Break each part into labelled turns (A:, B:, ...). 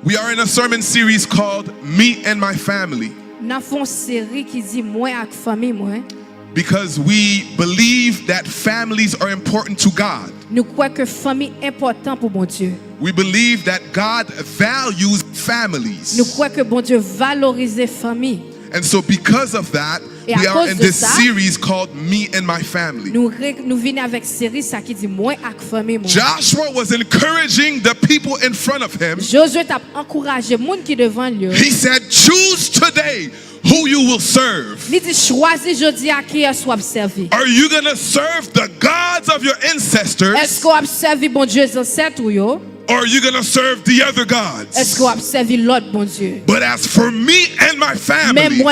A: We are in a sermon series called Me and My Family. Because we believe that families are important to God. We believe that God values families. And so because of that, we are in this series called Me and My Family. Joshua was encouraging the people in front of him. He said, choose today who you will serve. Are you going to serve the gods of your ancestors? Or are you going to serve the other gods? But as for me and my family, me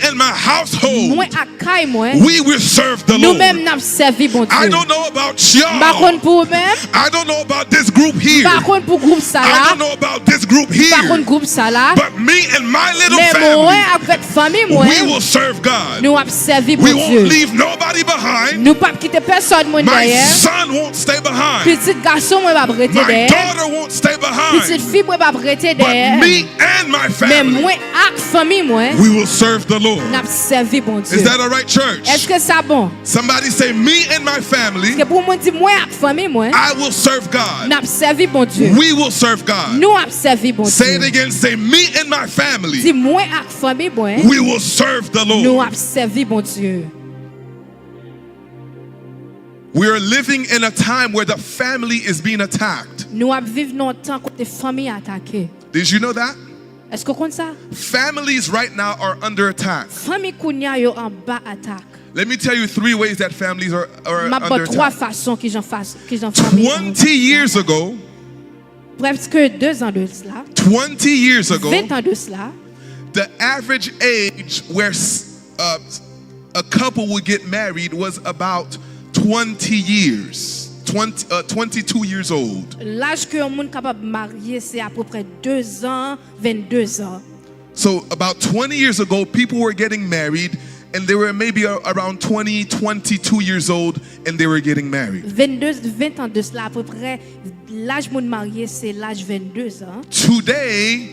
A: and my household, we will serve the Lord. I don't know about y'all. I don't know about this group here. I don't know about this group here. But me and my little family, we will serve God. We won't leave nobody behind. My son won't stay behind. My daughter won't stay behind. But me and my family, we will serve the Lord. Is that all right, church? Somebody say, me and my family, I will serve God. We will serve God. Say it again. Say, me and my family, we will serve the Lord. We are living in a time where the family is being attacked. Did you know that? Families right now are under attack. Let me tell you 3 ways that families are under attack. 20 years ago, 20 years ago, the average age where a couple would get married was about 20 years, 22 years old.
B: L'âge que un monde capable marier c'est à peu près 2 ans, 22 ans.
A: So about 20 years ago, people were getting married, and they were maybe around 20, 22 years old, and they were getting married.
B: 20 ans de cela à peu près l'âge monde marié c'est l'âge 22 ans.
A: Today,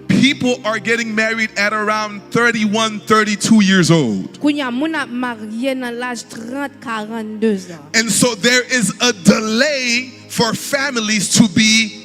A: people are getting married at around 31, 32 years old.
B: Kounya moun a marié dans l'âge 30, 42 ans.
A: And so there is a delay for families to be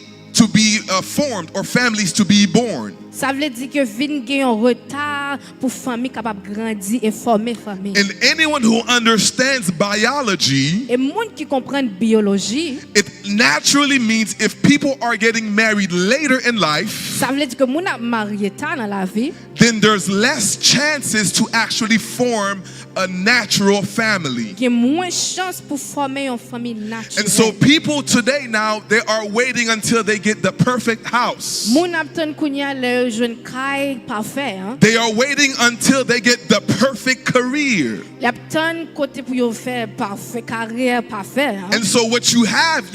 A: formed, or families to be born.
B: Ça veut dire que vinn gen un retard pour famille capable grandir et former famille.
A: And anyone who understands biology,
B: et monde qui comprend biologie,
A: it naturally means if people are getting married later in life,
B: ça veut dire que moun a marié tard dans la vie,
A: then there's less chances to actually form a natural family.
B: Il y a moins chance pour former une famille naturelle.
A: And so people today now, they are waiting until they get the perfect house.
B: Moun attend kounya le jeune kay parfait.
A: They are waiting until they get the perfect career.
B: L'attend côté pour yo faire parfait carrière parfait.
A: And so what you have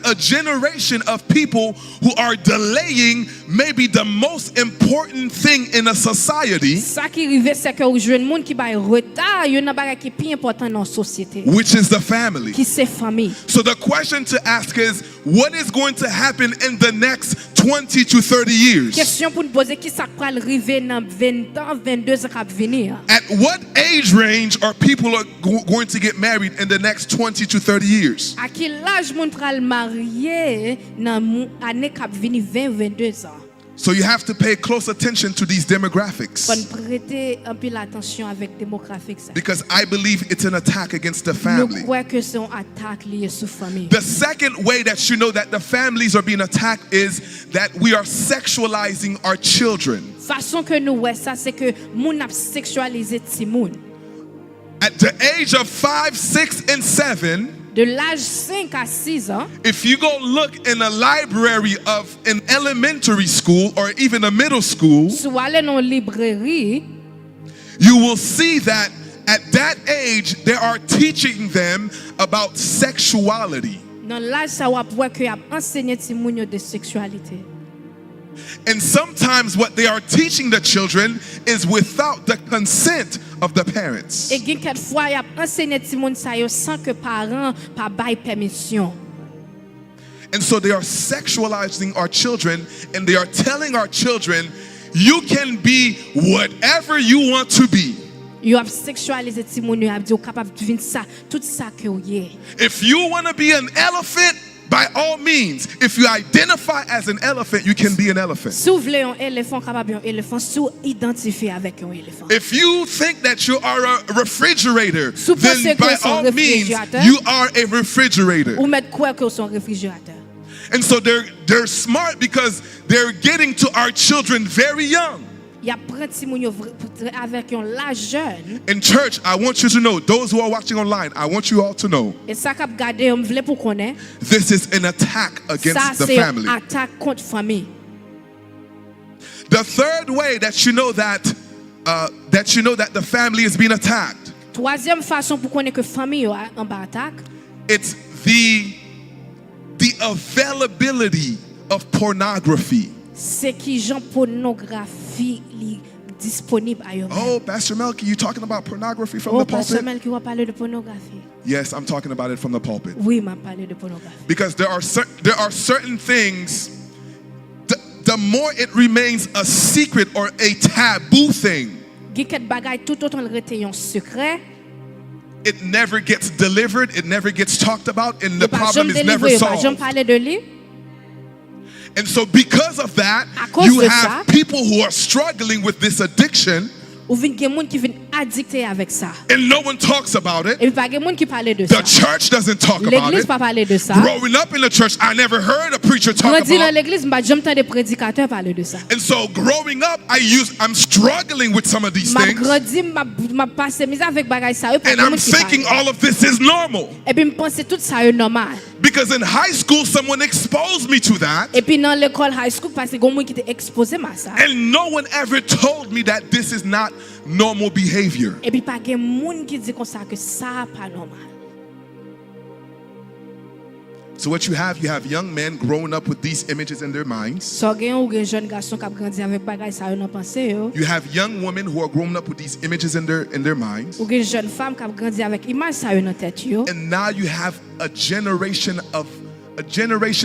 A: a generation of people who are delaying maybe the most important thing in a society.
B: Ça qui arrive c'est que jeune monde qui ba retard.
A: Which is the family.
B: famille.
A: So the question to ask is, what is going to happen in the next 20 to 30 years?
B: Question pour nous poser qui ça va arriver dans 20 ans, 22 ans qui venir.
A: At what age range are people going to get married in the next 20 to 30 years?
B: À quel âge moun pral marier dans année qui venir 20 22 ans?
A: So you have to pay close attention to these demographics. Because I believe it's an attack against the family. The second way that you know that the families are being attacked is that we are sexualizing our children. At the age of 5, 6, and 7,
B: de l'âge 5 à 6 ans,
A: if you go look in a library of an elementary school or even a middle school, you will see that at that age they are teaching them about sexuality. And sometimes what they are teaching the children is without the consent of the parents. And so they are sexualizing our children, and they are telling our children, you can be whatever you want to be.
B: If
A: you want to be an elephant, by all means, if you identify as an elephant, you can be an elephant. If you think that you are a refrigerator, then by all means, you are a refrigerator. And so they're smart because they're getting to our children very young. In church, I want you to know, those who are watching online, I want you all to know, this is an attack against the family. The third way that you know that the family is being attacked, it's the availability of pornography. Oh, Pastor Melchi, you talking about pornography from the pulpit? Yes, I'm talking about it from the pulpit. Because there are certain things, the more it remains a secret or a taboo thing, it never gets delivered, it never gets talked about, and the problem is never solved. And so because of that, you have people who are struggling with this addiction, and no one talks about it. The church doesn't talk about it. Growing up in the church, I never heard a preacher talk about it. And so growing up, I'm struggling with some of these things. And I'm thinking all of this is normal. Because in high school, someone exposed me to that. And no one ever told me that this is not normal behavior. So what you have young men growing up with these images in their minds. You have young women who are growing up with these images in their minds. And now you have a generation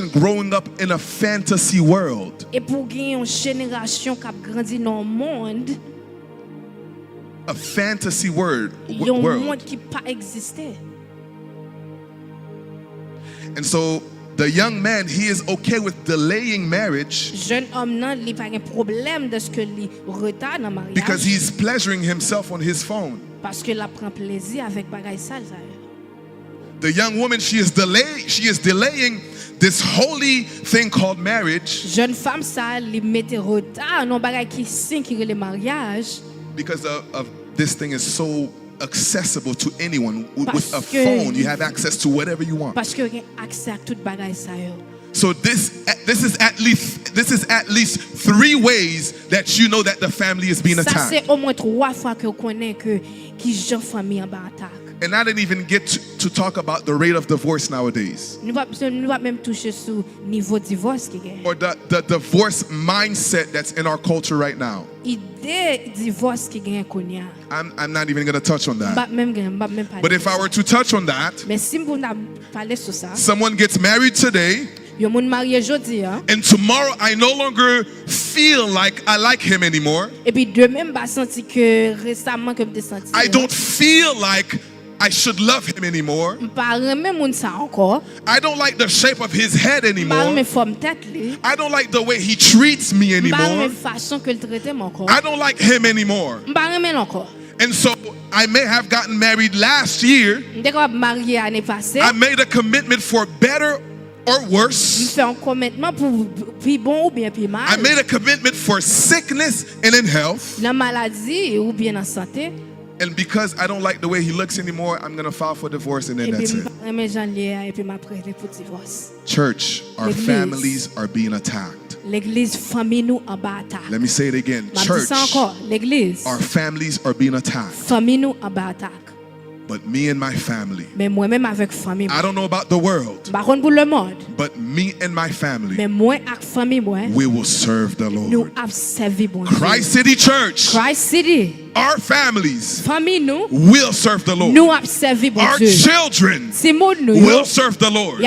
A: growing up in a fantasy world. A fantasy world. And so the young man, he is okay with delaying marriage because he's pleasuring himself on his phone. The young woman, she is delaying this holy thing called marriage because of this thing is so accessible to anyone. With a phone, you have access to whatever you want. So this is at least 3 ways that you know that the family is being attacked. And I didn't even get to talk about the rate of divorce nowadays. Or the divorce mindset that's in our culture right now. I'm not even going to touch on that. But if I were to touch on that, someone gets married today, and tomorrow I no longer feel like I like him anymore. I don't feel like I should love him anymore. I don't like the shape of his head anymore. I don't like the way he treats me anymore. I don't like him anymore. And so I may have gotten married last year. I made a commitment for better or worse. I made a commitment for sickness and in health. And because I don't like the way he looks anymore, I'm going to file for divorce, and then that's it. Church, our families are being attacked. Let me say it again. Church, our families are being attacked. But me and my family, I don't know about the world, but me and my family, we will serve the Lord. Christ City Church, Our families will serve the Lord. Our children will serve the Lord.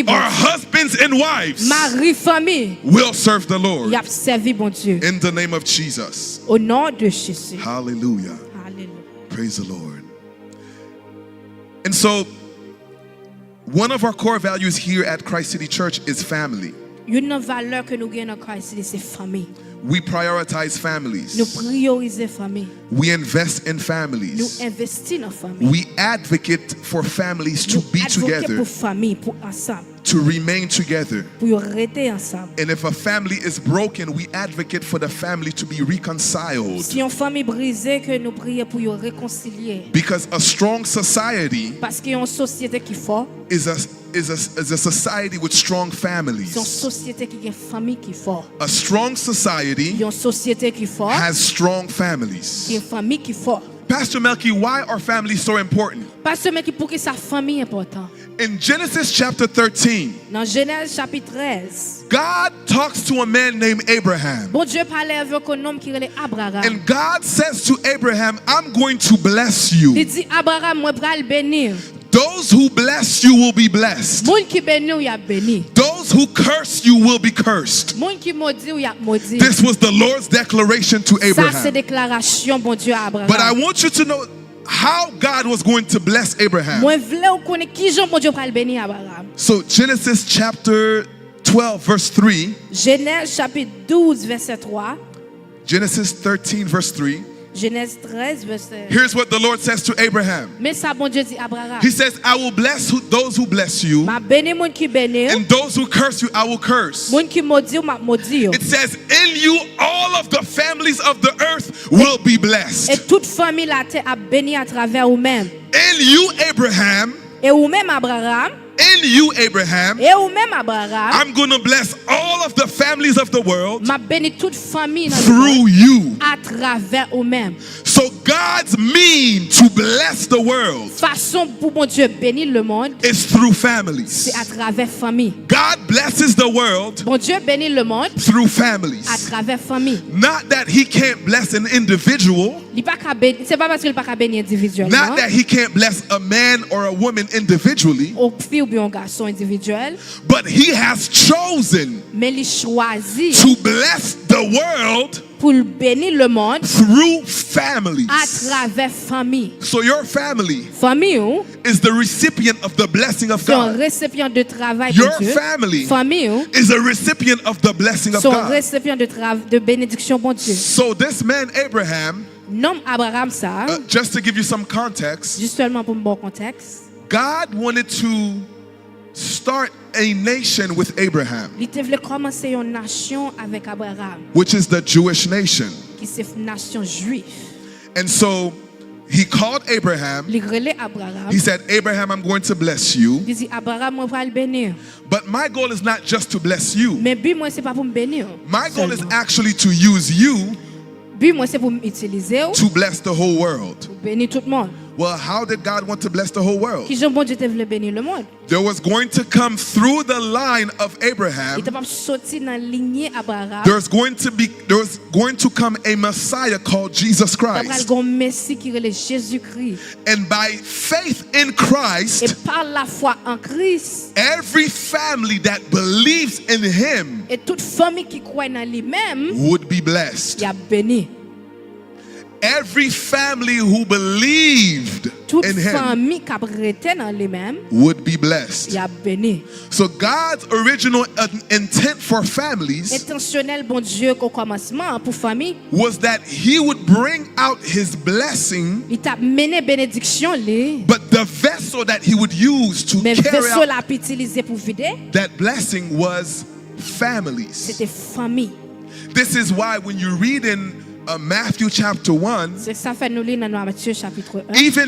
A: Our husbands and wives will serve the Lord. In the name of Jesus. Hallelujah. Praise the Lord. And so, one of our core values here at Christ City Church is family.
B: Une valeur que nous gagnons dans Christ, c'est famille.
A: We prioritize families.
B: Nous priorisons famille.
A: We invest in families.
B: Nous investissons dans famille.
A: We advocate for families to be together.
B: Pour famille, pour ensemble.
A: To remain together.
B: Pour rester ensemble.
A: And if a family is broken, we advocate for the family to be reconciled.
B: Si une famille brisée, que nous prions pour y réconcilier.
A: Because a strong society
B: parce qu'il y a une société qui fort
A: is a society with strong families.
B: C'est une société qui a une famille qui fort.
A: A strong society
B: une société qui fort
A: has strong families.
B: Une famille qui fort.
A: Pastor Melchi, why are families so important?
B: Pastor Melchi, pourquoi sa famille est importante?
A: In Genesis chapter 13,
B: dans Genèse chapitre 13,
A: God talks to a man named Abraham.
B: Bon Dieu parlait avec un homme qui s'appelait Abraham.
A: And God says to Abraham, I'm going to bless you.
B: Il dit Abraham, moi vais bénir.
A: Those who bless you will be blessed. Those who curse you will be cursed. This was the Lord's declaration to Abraham. But I want you to know how God was going to bless Abraham. So Genesis chapter 12 verse 3.
B: Genèse chapitre 12 verset 3.
A: Genesis 13 verse 3.
B: Genèse 13 verset.
A: Here's what the Lord says to Abraham.
B: Mais ça bon Dieu dit Abraham.
A: He says, I will bless those who bless you. And those who curse you, I will curse. It says, in you all of the families of the earth will be blessed.
B: Et toute famille la terre a béni à travers vous-même.
A: In you, Abraham.
B: Et vous-même Abraham.
A: In you, Abraham, I'm going to bless all of the families of the world through you. So God's mean to bless the world is through families. God blesses the world through families. Not that he can't bless an individual. Not that he can't bless a man or a woman individually. But he has chosen to bless the world through families. So your family is the recipient of the blessing of God. Your family is a recipient of the blessing of God. So this man Abraham, just to give you some context, God wanted to start a nation with Abraham, which is the Jewish nation. And so he called Abraham. He said, Abraham, I'm going to bless you. But my goal is not just to bless you. My goal is actually to use you to bless the whole world. Well, how did God want to bless the whole world? There was going to come through the line of Abraham. There was going to come a Messiah called Jesus Christ. And by faith in Christ, every family that believes in him would be blessed. Every family who believed in him would be blessed. So God's original intent for families was that he would bring out his blessing, but the vessel that he would use to carry out that blessing was families. This is why when you read in Matthew chapter 1, even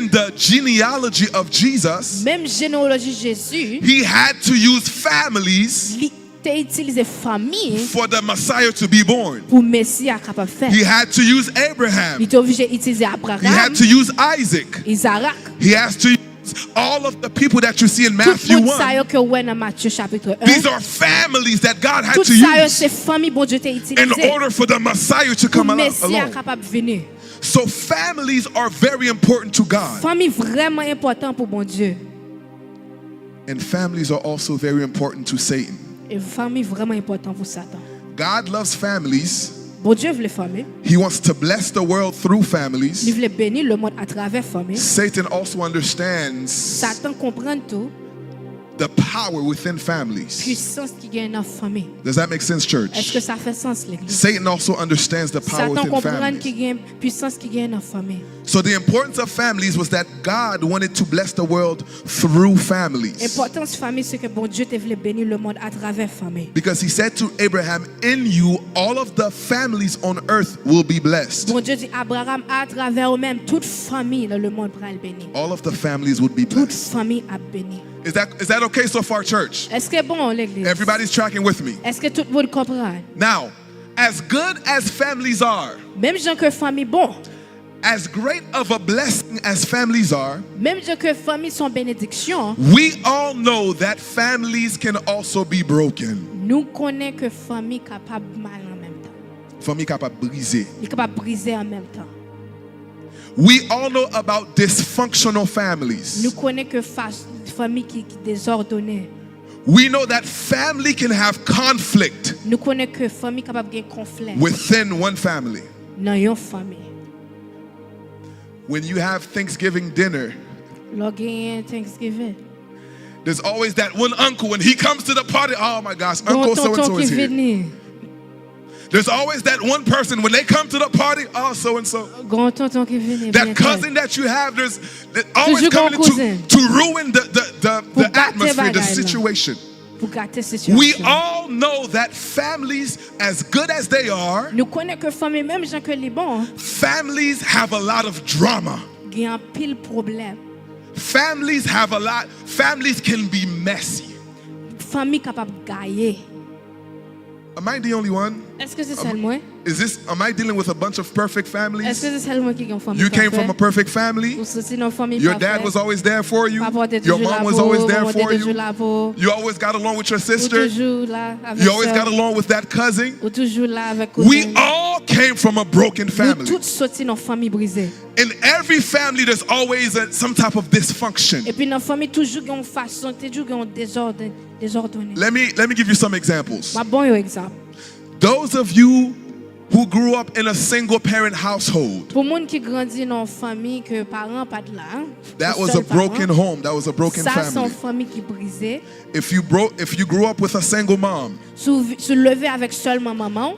A: the genealogy of Jesus, he had to use families for the Messiah to be born. He had to use Abraham. He had to use Isaac. He has to use prophets, all of the people that you see in Matthew 1, these are families that God had to use in order for the Messiah to come along. So families are very important to God. And families are also very important to Satan. God loves families. He wants to bless the world through families. Satan also understands the power within families. Does that make sense, church? Satan also understands the power within families. So the importance of families was that God wanted to bless the world through families. Because he said to Abraham, in you all of the families on earth will be blessed. All of the families would be blessed. Is that okay so far, church? Everybody's tracking with me. Now, as good as families are, as great of a blessing as families are, we all know that families can also be broken. Famille capable briser. We all know about dysfunctional families. We know that family can have conflict within one family. When you have Thanksgiving dinner, there's always that one uncle when he comes to the party. Oh my gosh, Uncle so-and-so is here. There's always that one person when they come to the party, oh so-and-so. That cousin that you have, there's always coming to ruin the atmosphere, the situation. We all know that families, as good as they are, families have a lot of drama. Families have a lot. Families can be messy. Am I the only one? Am I dealing with a bunch of perfect families? You came from a perfect family? Your dad was always there for you? Your mom was always there for you? You always got along with your sister? You always got along with that cousin? We all came from a broken family. In every family, there's always some type of dysfunction. Let me give you some examples. Those of you who grew up in a single parent household, that was a broken home, that was a broken family. If you grew up with a single mom,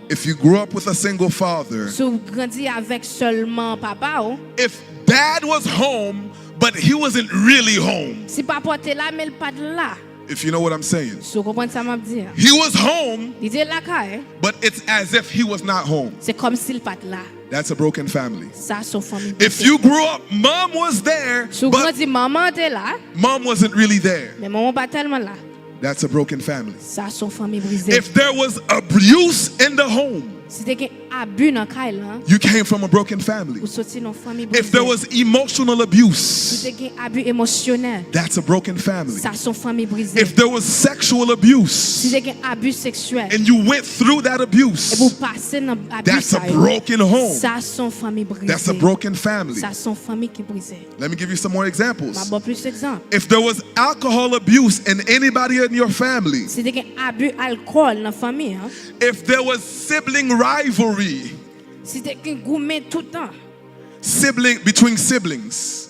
A: if you grew up with a single father, if dad was home but he wasn't really home, if you know what I'm saying. He was home, but it's as if he was not home. That's a broken family. If you grew up, mom was there, but mom wasn't really there. That's a broken family. If there was abuse in the home, you came from a broken family. If there was emotional abuse, that's a broken family. If there was sexual abuse and you went through that abuse, that's a broken home. That's a broken family. Let me give you some more examples. If there was alcohol abuse in anybody in your family, if there was sibling rivalry, between siblings,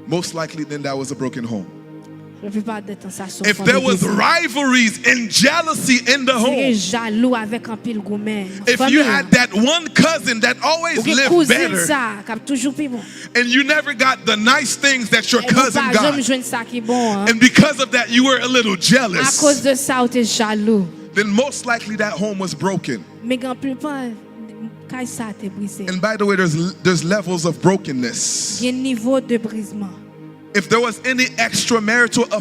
A: most likely then that was a broken home. If there was rivalries and jealousy in the home, if you had that one cousin that always lived better and you never got the nice things that your cousin got, and because of that you were a little jealous, then most likely that home was broken. And by the way, there's levels of brokenness. If there was any extramarital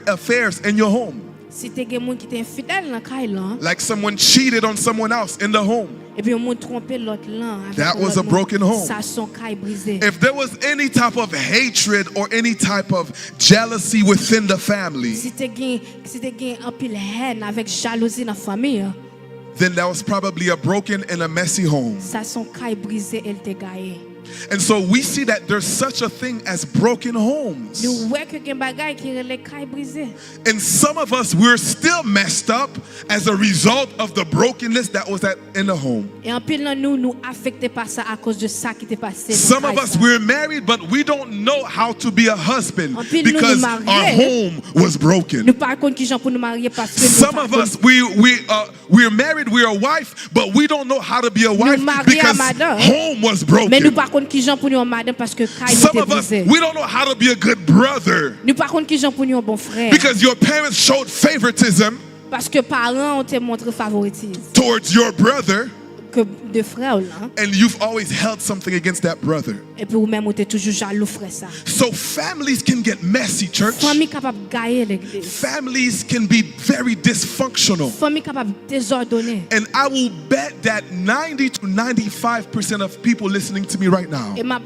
A: affairs in your home, Like someone cheated on someone else in the home. That was a broken home. If there was any type of hatred or any type of jealousy within the family, then that was probably a broken and a messy home. And so we see that there's such a thing as broken homes. And some of us, we're still messed up as a result of the brokenness that was in the home. Some of us, we're married, but we don't know how to be a husband because our home was broken. Some of us, we're married, we're a wife, but we don't know how to be a wife because home was broken. Some of us, we don't know how to be a good brother because your parents showed favoritism towards your brother, and you've always held something against that brother. So families can get messy, church. Families can be very dysfunctional. And I will bet that 90 to 95% of people listening to me right now had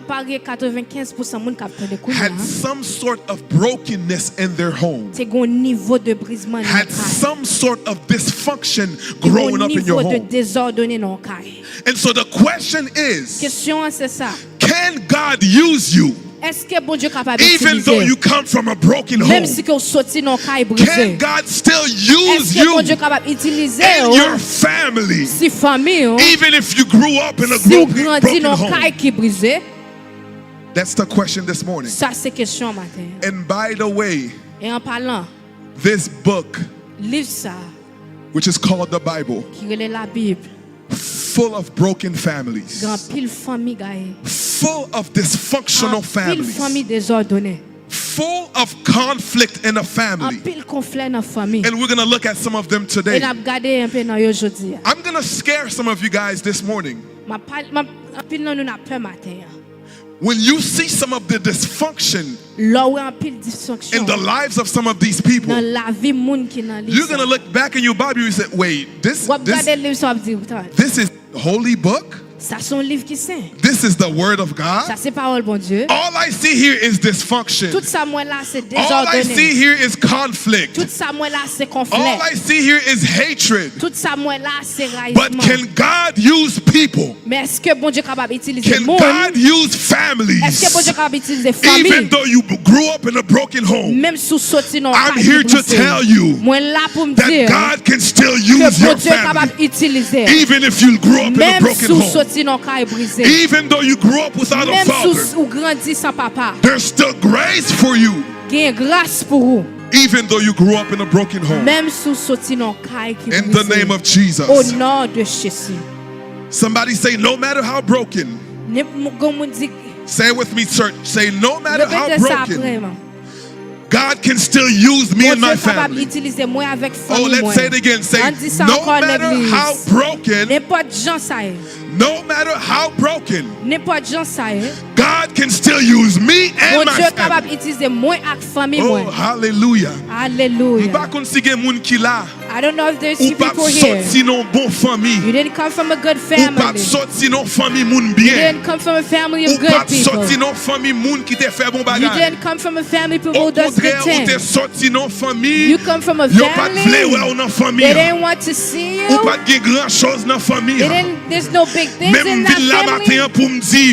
A: some sort of brokenness in their home, had some sort of dysfunction growing up in your home. And so the question is, can God use you even though you come from a broken home? Can God still use you in your family even if you grew up in a broken home? That's the question this morning. And by the way, this book, which is called the Bible, full of broken families, full of dysfunctional families, full of conflict in a family. And we're going to look at some of them today. I'm going to scare some of you guys this morning. When you see some of the dysfunction in the lives of some of these people, you're going to look back in your Bible and say, wait, this is the holy book? This is the word of God? All I see here is dysfunction. All I see here is conflict. All I see here is hatred. But can God use people? Can God use families? Even though you grew up in a broken home, I'm here to tell you that God can still use your family. Even if you grew up in a broken home, even though you grew up without a father, there's still grace for you. Even though you grew up in a broken home. In the name of Jesus. Somebody say, no matter how broken. Say it with me, church. Say, no matter how broken, God can still use me and my family. Oh, let's say it again. Say, no matter how broken, no matter how broken, God can still use me and my family. Oh, hallelujah.
B: I don't know if there's people here. You didn't come from a good family. You didn't come from a family of good people. You didn't come from a family people who does good things. You come from a family they didn't want to see you. There's no big things in that family.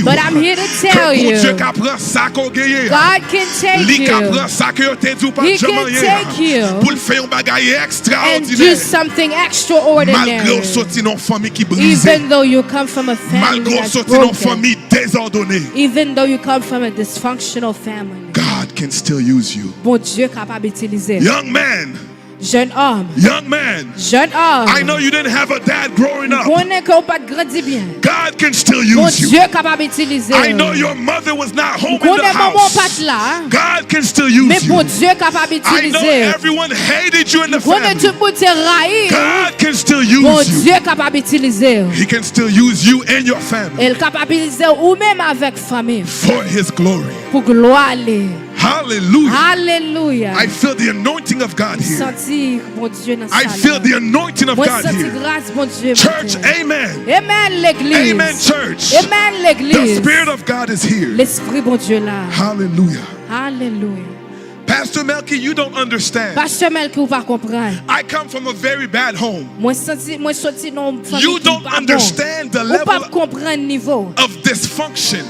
B: But I'm here to tell you, God can take you. He can take you and do something extraordinary. Even though you come from a family that's broken, even though you come from a dysfunctional family,
A: God can still use you. Young man,
B: jeune homme,
A: young man,
B: jeune homme,
A: I know you didn't have a dad growing up. God can still use you. I know your mother was not home in the house. God can still use you. I know everyone hated you in the family. God can still use you. He can still use you and your family for His glory. Hallelujah.
B: Hallelujah.
A: I feel the anointing of God here. I feel the anointing of God here. Church, amen.
B: Amen, l'église.
A: Amen, church.
B: Amen, l'église.
A: The Spirit of God is here.
B: L'esprit bon Dieu là.
A: Hallelujah.
B: Hallelujah.
A: Pastor Melchi, you don't understand.
B: Pastor Melchi, vous pas comprendre.
A: I come from a very bad home.
B: You
A: don't understand the level of dysfunction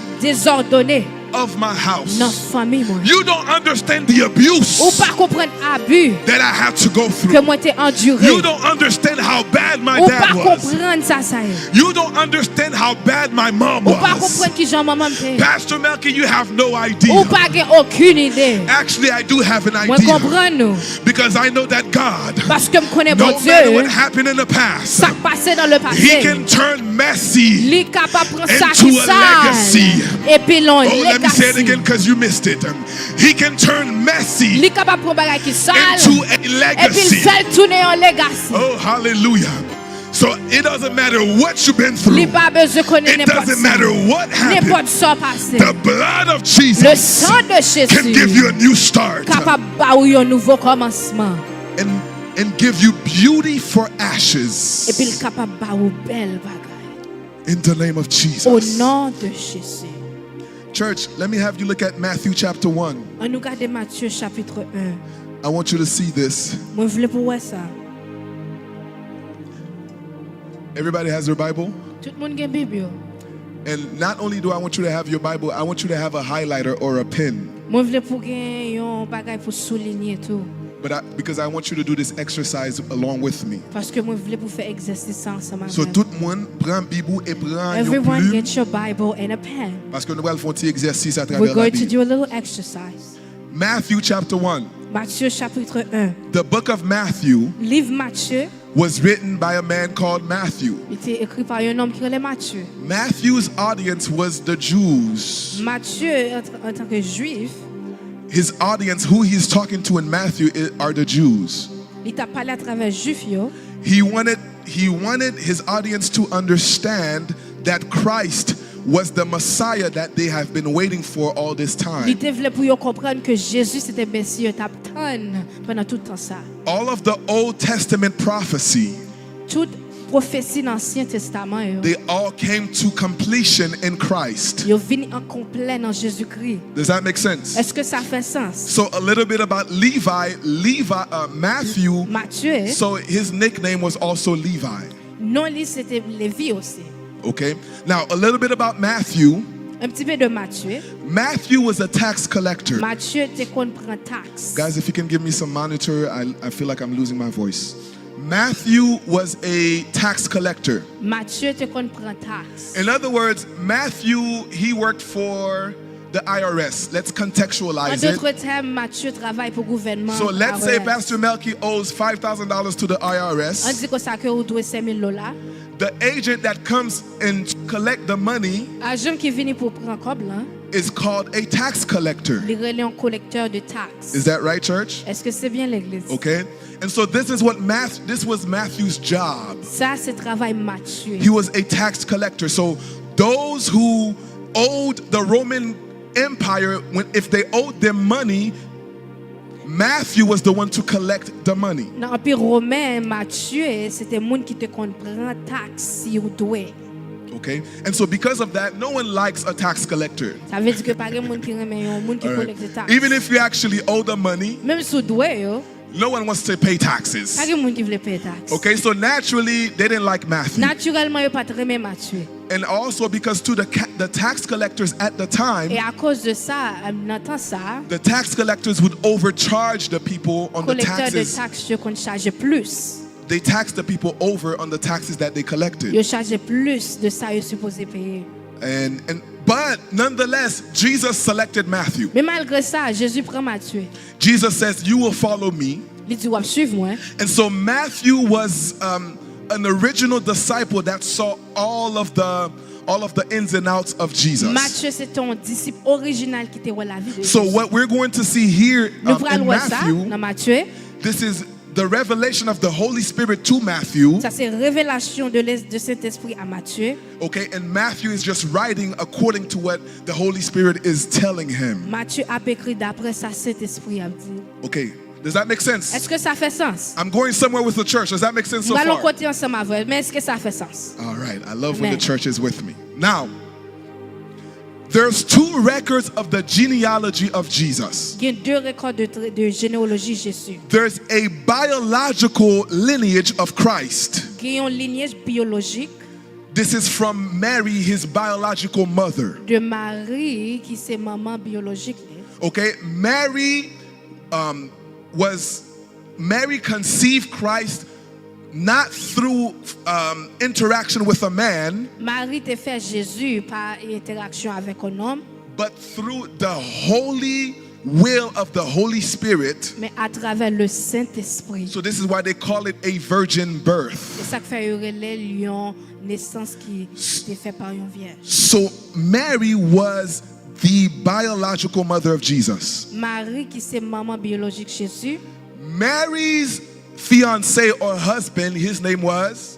A: of my house. You don't understand the abuse that I had to go through. You don't understand how bad my dad was. You don't understand how bad my mom was. Pastor Melchi, you have no idea. Actually, I do have an idea. Because I know that God, no matter what happened in the past, He can turn messy into a legacy. Oh, let me say it again because you missed it. He can turn messy into a legacy. Oh, hallelujah. So it doesn't matter what you've been through. It doesn't matter what happened. The blood of Jesus can give you a new start. And give you beauty for ashes. In the name of Jesus. Church, let me have you look at Matthew chapter 1. I want you to see this. Everybody has their Bible? And not only do I want you to have your Bible, I want you to have a highlighter or a pen. Because I want you to do this exercise along with me. So tout le monde prend Bible et prend
B: Everyone get your Bible and a pen.
A: Parce que nous allons faire un petit exercice à travers
B: We're
A: la
B: going to
A: Bible.
B: do a little exercise.
A: Matthew chapter 1.
B: Matthieu chapitre 1.
A: The book of Matthew
B: Livre Matthieu
A: was written by a man called Matthew.
B: était écrit par un homme qui s'appelait Matthieu.
A: Matthew's audience was the Jews.
B: Matthieu, en tant que juif,
A: his audience, who he's talking to in Matthew, are the Jews.
B: Il t'a parlé à travers juif yo.
A: He wanted his audience to understand that Christ was the Messiah that they have been waiting for all this time.
B: Il voulait pour yo comprendre que Jésus c'était Messie t'attend pendant tout temps ça.
A: All of the Old Testament prophecy,
B: toute prophétie dans l'Ancien Testament yo,
A: they all came to completion in Christ.
B: Yo vini en complet dans Jésus-Christ.
A: Does that make sense?
B: Est-ce que ça fait sens?
A: So a little bit about Matthew.
B: Matthieu.
A: So his nickname was also Levi.
B: Non, lui c'était Lévi aussi.
A: Okay. Now a little bit about Matthew.
B: Un petit peu de Matthieu.
A: Matthew was a tax collector.
B: Matthieu était qu'on prend taxe.
A: Guys, if you can give me some monitor, I feel like I'm losing my voice. Matthew was a tax collector.
B: Matthieu était qu'on prend taxe.
A: In other words, Matthew, he worked for the IRS. Let's contextualize it.
B: En d'autres termes, Matthieu travaille pour gouvernement.
A: So let's say Pastor Melchi owes $5,000 to the IRS.
B: On dit que ça que vous doit $5,000.
A: The agent that comes and collect the money
B: agent qui vient pour prendre cob là
A: is called a tax collector.
B: Il est un collecteur de taxes.
A: Is that right, church?
B: Est-ce que c'est bien l'église?
A: Okay. And so this was Matthew's job.
B: Ça c'est travail Matthieu.
A: He was a tax collector. So those who owed the Roman Empire, if they owed them money, Matthew was the one to collect the money.
B: Dans l'Empire romain, Matthieu c'était monde qui te comprend taxe si vous doit.
A: Okay? And so because of that, no one likes a tax collector.
B: Ça veut dire que pas de monde qui remet un monde qui collecte taxe.
A: Even if you actually owe the money,
B: même si vous doit yo,
A: no one wants to pay taxes.
B: Pas de monde qui veut payer taxe.
A: Okay, so naturally they didn't like Matthew.
B: Naturellement yo pas remet Matthieu.
A: And also because to the tax collectors at the time,
B: et à cause de ça, dans temps ça,
A: the tax collectors would overcharge the people on the taxes.
B: De taxes qu'on charge plus.
A: They taxed the people over on the taxes that they collected.
B: Yo charge plus de ça yo supposé payer.
A: But nonetheless, Jesus selected Matthew.
B: Mais malgré ça, Jésus prend Matthieu.
A: Jesus says, "You will follow me."
B: Il dit, "Vous suivre moi."
A: And so Matthew was an original disciple that saw all of the ins and outs of Jesus.
B: Matthieu c'est un disciple original qui était la vie de Jésus.
A: So what we're going to see here in Matthew,
B: Matthieu,
A: this is the revelation of the Holy Spirit to Matthew.
B: Ça c'est révélation de Saint-Esprit à Matthieu.
A: Okay, and Matthew is just writing according to what the Holy Spirit is telling him.
B: Matthieu a écrit d'après ça Saint-Esprit a dit.
A: Okay, does that make sense?
B: Est-ce que ça fait sens?
A: I'm going somewhere with the church. Does that make sense so far?
B: Nous allons côté ensemble avec, mais est-ce que ça fait sens?
A: All right, I love when the church is with me. Now, there's two records of the genealogy of Jesus.
B: Il y a deux records de généalogie Jésus.
A: There's a biological lineage of Christ.
B: Il y a un lignage biologique.
A: This is from Mary, his biological mother.
B: De Marie, qui c'est maman biologique.
A: Okay, Mary conceived Christ not through interaction with a man,
B: Marie te fait Jésus par interaction avec un homme,
A: but through the holy will of the Holy Spirit.
B: Mais à travers le Saint-Esprit.
A: So this is why they call it a virgin birth.
B: C'est ça que fait une naissance qui était faite par une vierge.
A: So Mary was the biological mother of Jesus.
B: Marie qui c'est maman biologique Jésus.
A: Mary's fiancé or husband, his name was?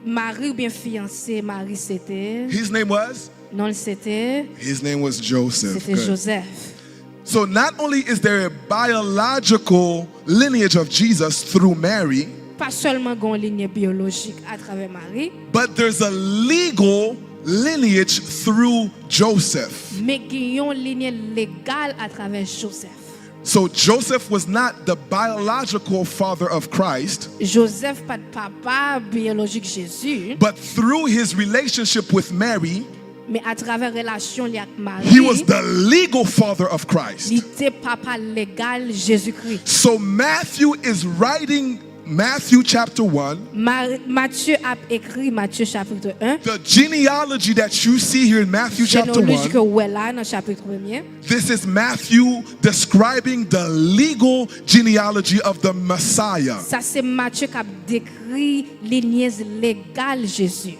B: Marie ou bien fiancé, Marie c'était?
A: His name was?
B: Non, c'était?
A: His name was Joseph.
B: C'était Joseph.
A: So not only is there a biological lineage of Jesus through Mary,
B: pas seulement une ligne biologique à travers Marie,
A: but there's a legal lineage through Joseph.
B: Mais il y a une ligne légale à travers Joseph.
A: So Joseph was not the biological father of Christ.
B: Joseph pas de papa biologique Jésus.
A: But through his relationship with Mary,
B: mais à travers relation avec Marie,
A: he was the legal father of Christ.
B: Il était papa légal Jésus-Christ.
A: So Matthew is writing Matthew chapter 1.
B: Matthieu a écrit Matthieu chapitre 1.
A: The genealogy that you see here in Matthew chapter 1. This is Matthew describing the legal genealogy of the Messiah.
B: Ça c'est Matthieu qui a décrit lignée légale Jésus.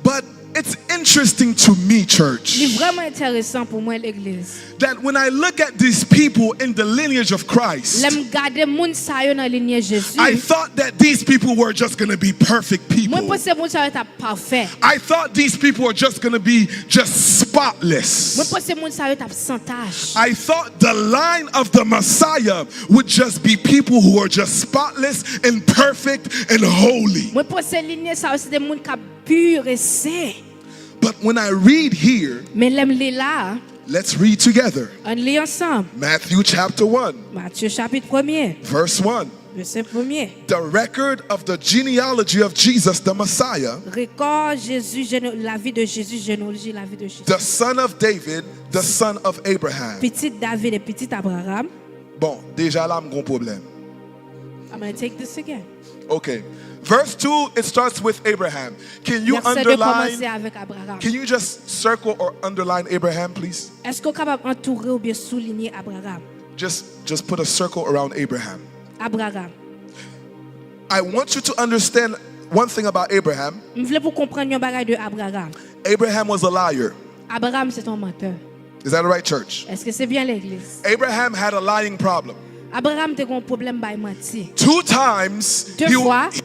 A: But it's interesting to me, church,
B: C'est vraiment intéressant pour moi l'église.
A: That when I look at these people in the lineage of Christ, I thought that these people were just going to be perfect people. I thought these people were just going to be just spotless. I thought the line of the Messiah would just be people who are just spotless and perfect and holy. But when I read here, let's read together. Matthew chapter 1. Verse 1. The record of the genealogy of Jesus the Messiah. The son of David, the son of Abraham. Bon, déjà là, j'ai un problème.
B: I'm going to take this again.
A: Okay. Verse 2, it starts with Abraham. Can you underline? Can you just circle or underline Abraham, please? Just put a circle around Abraham. I want you to understand one thing about Abraham. Abraham was a liar. Is that right, church? Abraham had a lying problem.
B: Abraham te gon problème bay menti.
A: 2 times he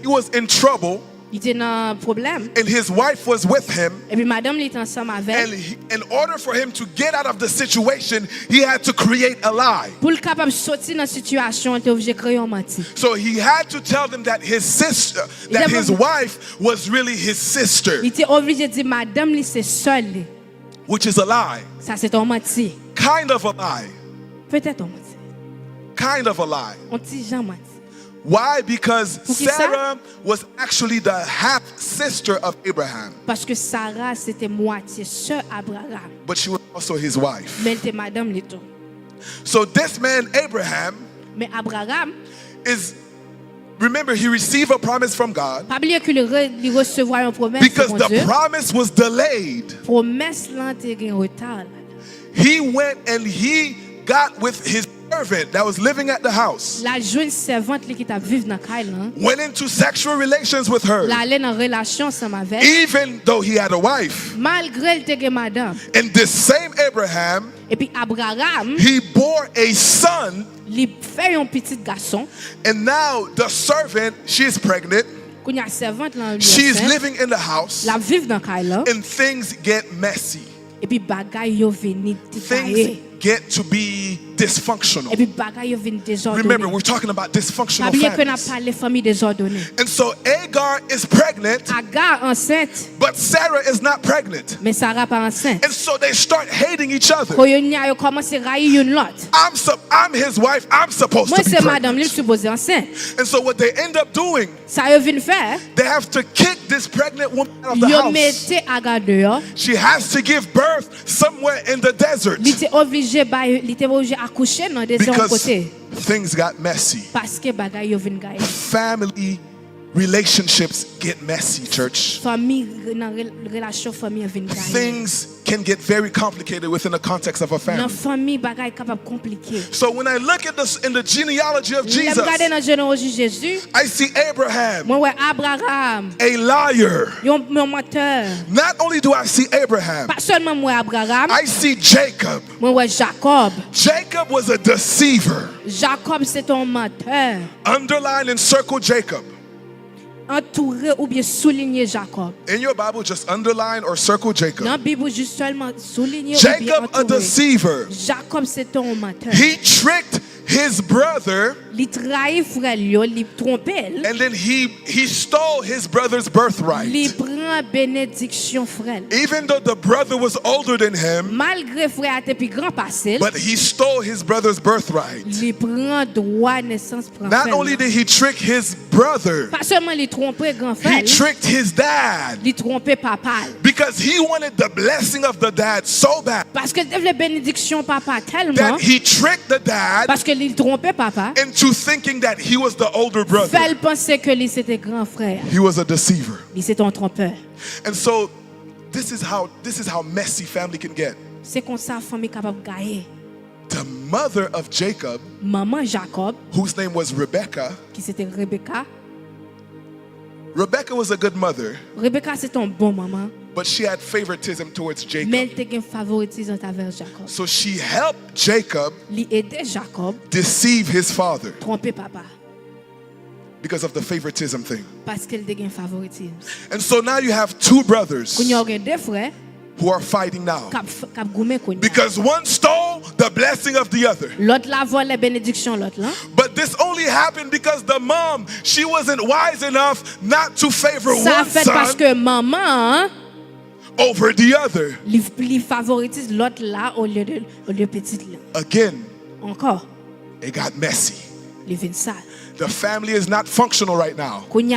A: was in trouble.
B: Il était dans problème.
A: And his wife was with him.
B: Et puis madame il était ensemble avec.
A: And in order for him to get out of the situation, he had to create a lie.
B: Pour capable sortir dans situation, il était obligé créer un menti.
A: So he had to tell them that his sister, that his wife was really his sister.
B: Il était obligé de dire madame li c'est seule.
A: Which is a lie.
B: Ça c'est un menti.
A: Kind of a lie.
B: Peut-être un menti.
A: Kind of a lie.
B: Why?
A: Because Sarah was actually the half sister of Abraham.
B: Parce que Sarah c'était moitié sœur Abraham.
A: But she was also his wife.
B: Mais elle était madame li tout.
A: So this man Abraham is, remember, he received a promise from God. Because the promise was delayed. He went and he got with his servant that was living at the house. Went into sexual relations with her. Even though he had a wife. And this same Abraham, he bore a son Il fait un petit garçon.
B: And now the servant, she's pregnant. She's living in the house.
A: La vive dans Kaila.
B: And things get messy.
A: Et puis bagay yo veni
B: things get to be dysfunctional. Remember, we're talking about dysfunctional families. And so Agar is pregnant, but Sarah is not pregnant. And so they start hating each other. I'm his wife, I'm supposed to be pregnant. And so what they end up doing, they have to kick this pregnant woman out of the house. She has to give birth somewhere in the desert. Because things got messy. Family relationships get messy, church. Things can get very complicated within the context of a family. So when I look at this in the genealogy of Jesus, I see Abraham, a liar. Not only do I see Abraham, I see Jacob. Jacob was a deceiver. Underline and circle Jacob.
A: Entouré ou bien souligner Jacob.
B: In your Bible, just underline or circle Jacob.
A: Dans Bible, juste seulement souligner
B: Jacob, a deceiver.
A: Jacob, c'est un menteur.
B: He tricked his brother.
A: And
B: then he stole his brother's birthright. Even though the brother was older than him, but he stole his brother's birthright. Not only did he trick his brother, he tricked his dad. Because he wanted the blessing of the dad so bad that he tricked the dad into thinking that he was the older brother. He was a deceiver. And so this is how messy family can get. The mother of Jacob, whose name was Rebecca, Rebecca was a good mother, but she had favoritism towards Jacob. So she helped Jacob deceive his father because of the favoritism thing. And so now you have two brothers who are fighting now because one stole the blessing of the other. But this only happened because the mom, she wasn't wise enough not to favor one son over the other. Again, it got messy. The family is not functional right now. One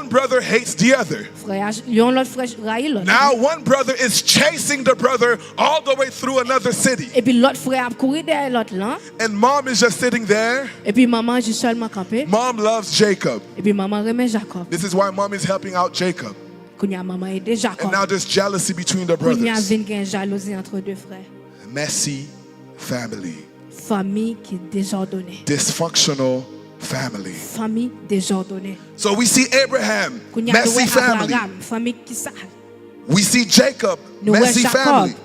B: brother hates the other. Now one brother is chasing the brother all the way through another city. And mom is just sitting there. Mom loves Jacob. This is why mom is helping out Jacob. And now there's jealousy between the brothers. Messy family. Dysfunctional family. So we see Abraham, messy family. We see Jacob, messy family.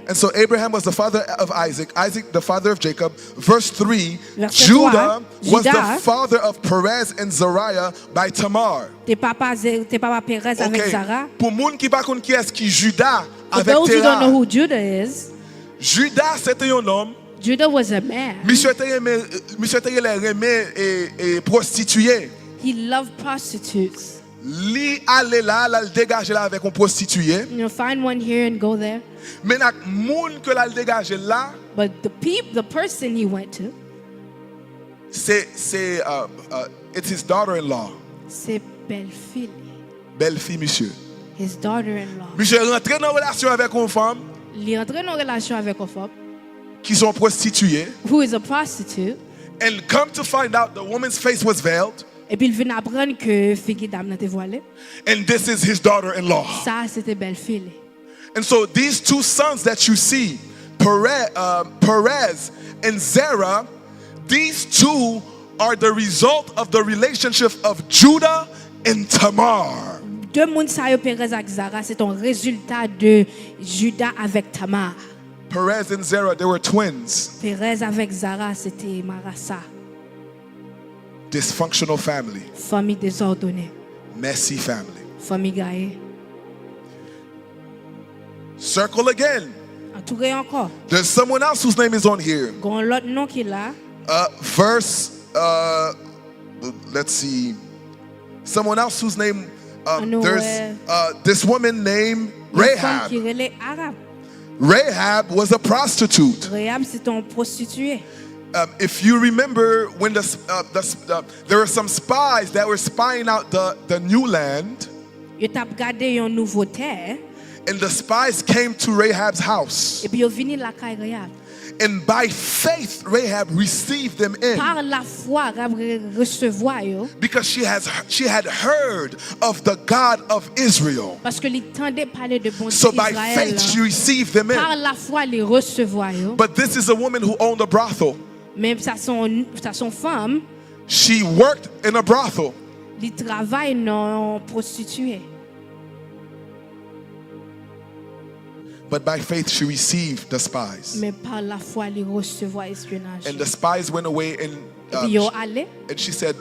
B: And so Abraham was the father of Isaac, Isaac the father of Jacob. Verse 3, Judah was the father of Perez and Zariah by Tamar. Okay. Pour moun ki pa kon ki est ki Judah avec Terah.
A: For those who don't know who Judah is,
B: Judah c'était un homme.
A: Judah was a man.
B: Monsieur te aimé prostituée.
A: He loved prostitutes.
B: Li ale la dégager la avec un prostitué.
A: You know, find one here and go there.
B: Mais nak moun que la dégager là.
A: But the person he went to.
B: It's his daughter-in-law.
A: C'est belle-fille.
B: Belle-fille, monsieur.
A: His daughter-in-law.
B: Monsieur rentré dans relation avec une femme.
A: Il rentré dans relation avec une femme.
B: Qui sont prostituées.
A: Who is a prostitute.
B: And come to find out the woman's face was veiled.
A: Et puis il vient apprendre que fille dame n'était voilée.
B: And this is his daughter-in-law.
A: Ça c'était belle-fille.
B: And so these two sons that you see, Perez and Zerah, these two are the result of the relationship of Judah and Tamar.
A: Deux moun sa yo Perez ak Zara, c'est un résultat de Judas avec Tamar. Perez and Zerah, they were twins.
B: Perez avec Zara, c'était Marasa.
A: Dysfunctional family.
B: Famille désordonnée.
A: Messy family.
B: Famille gaée.
A: Circle again.
B: Entouré encore.
A: There's someone else whose name is on here.
B: Gon l'autre nom qui là.
A: Verse, let's see. Someone else whose name, there's this woman named Rahab. Rahab was a prostitute.
B: Rahab, c'est une prostituée.
A: If you remember when there were some spies that were spying out the new land.
B: Yo t'a regardé une nouveau terre.
A: And the spies came to Rahab's house.
B: Et puis yo vini la caille Rahab.
A: And by faith, Rahab received them in.
B: Par la foi, Rahab recevoir yo.
A: Because she had heard of the God of Israel.
B: Parce que il tendait parler de bon Dieu
A: So by faith, she received them in.
B: Par la foi, il recevoir yo.
A: But this is a woman who owned a brothel.
B: Même sa son femme.
A: She worked in a brothel.
B: Il travaille non prostituée.
A: But by faith she received the spies.
B: Mais par la foi, il recevoir espionnage.
A: And the spies went away and she said,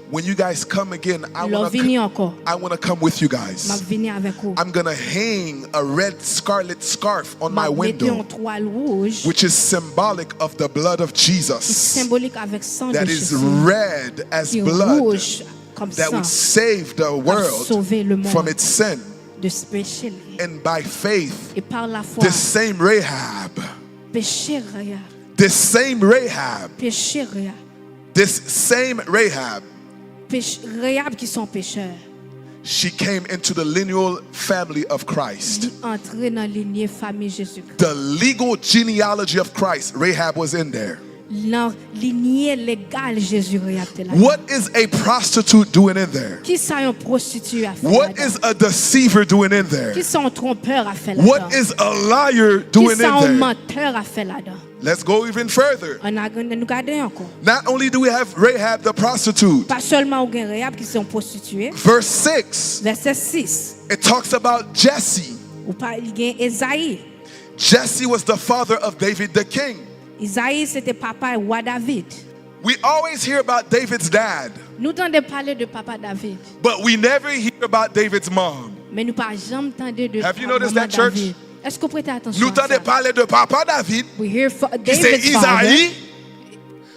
A: when you guys come again, I want to come with you guys. I'm going to hang a red scarlet scarf on my window, which is symbolic of the blood of Jesus. That is red as blood that would save the world from its sin. And by faith, this same Rahab, this same Rahab
B: qui sont pécheurs.
A: She came into the lineal family of Christ. The legal genealogy of Christ, Rahab was in there.
B: What
A: is a prostitute doing in there? What is a deceiver doing in there? What is a liar doing in there? Let's go even further. Not only do we have Rahab the prostitute. Verse 6. It talks about Jesse. Jesse was the father of David the king.
B: Isaïe, c'était papa roi David.
A: We always hear about David's dad.
B: Nous tendons parler de papa David.
A: But we never hear about David's mom.
B: Mais nous pas jamais entendu de
A: Have you noticed that, church?
B: David. Est-ce que vous prêtez attention?
A: Nous tendons parler de papa David.
B: We hear
A: David's father.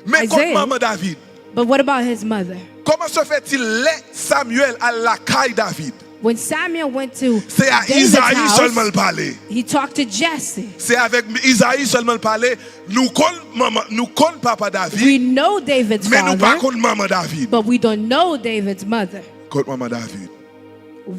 A: Mais comme maman David.
B: But what about his mother?
A: Comment se fait-il let Samuel à la caille David?
B: When Samuel went to
A: c'est à Isaïe seulement parler.
B: He talked to Jesse.
A: C'est avec Isaïe seulement parler. Nous connaissons papa David.
B: We know David's
A: mais
B: father.
A: Nous pas connaissons maman David.
B: But we don't know David's mother.
A: Connaissons maman David.